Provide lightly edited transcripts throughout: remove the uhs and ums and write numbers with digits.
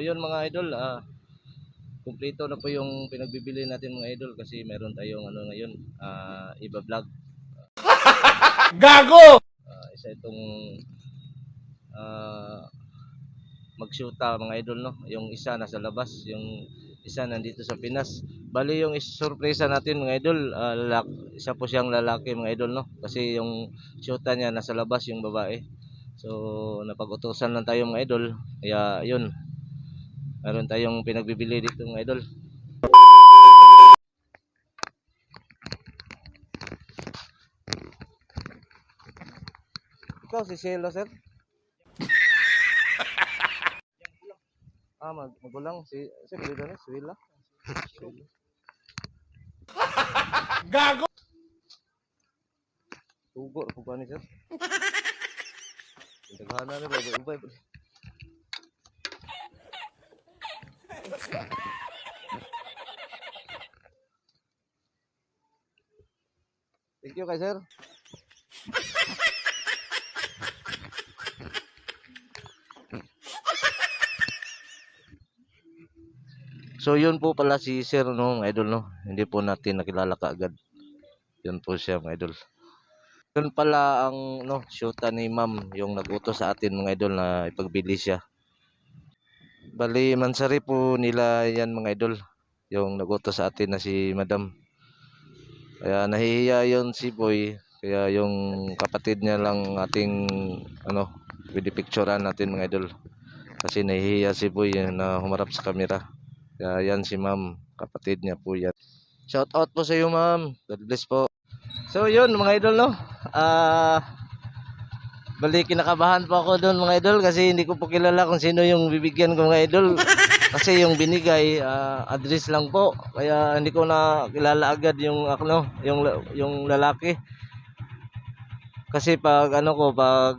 yun mga idol, kumpleto na po yung pinagbibili natin mga idol kasi meron tayong ano ngayon, iba vlog. Gago! Isa itong mag-shoota mga idol, no. Yung isa nasa labas, yung isa nandito sa Pinas. Bali yung surpresa natin mga idol, isa po siyang lalaki mga idol, no. Kasi yung shoota niya nasa labas yung babae. So napag-utusan lang tayo mga idol. Kaya yun. Meron tayong pinagbibili dito mga idol. Ikaw si Cielo, sir? Magulang si Cielo na, Cielo. Gago! Tugo po ba ni sir? Daghana na ba ubay. Thank you kay sir. So yun po pala si sir, no, mga idol, no. Hindi po natin nakilala kaagad. Yun po siya mga idol. Yun pala ang no, shoota ni ma'am yung nagutos sa atin mga idol na ipagbili siya. Bali mansari po nila yan mga idol. Yung nagutos sa atin na si madam. Kaya nahihiya yon si boy. Kaya yung kapatid niya lang ating ano, pwede picturean natin mga idol. Kasi nahihiya si boy na humarap sa camera. Kaya yan si ma'am, kapatid niya po yan. Shout out po sa iyo ma'am. God bless po. So yun mga idol, no. Bali kinakabahan po ako doon mga idol kasi hindi ko po kilala kung sino yung bibigyan ko mga idol. Kasi yung binigay address lang po. Kaya hindi ko na kilala agad yung ano, yung lalaki. Kasi pag ano ko, pag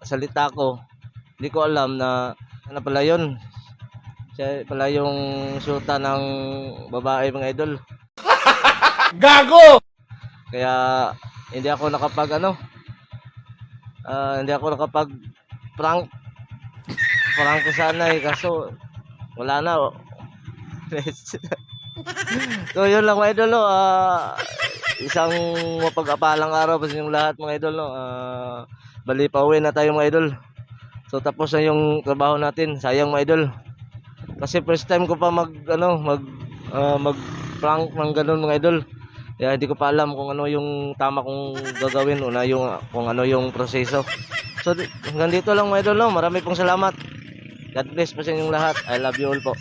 salita ko, hindi ko alam na ano pala yun. Siya pala yung shoota ng babae mga idol. Gago! Kaya hindi ako nakapag ano, hindi ako nakapag prank ko sana kaso wala na. So yun lang mga idol, no. Isang mapag-apalang araw pa sa inyong lahat mga idol, no. Bali pauwi na tayo mga idol. So tapos na yung trabaho natin, sayang mga idol. Kasi first time ko pa mag prank ng ganun mga idol. Kaya hindi ko pa alam kung ano yung tama kong gagawin o na yung kung ano yung proseso. So hanggang dito lang mga idol, no. Marami pong salamat. God bless po sa inyong lahat. I love you all po.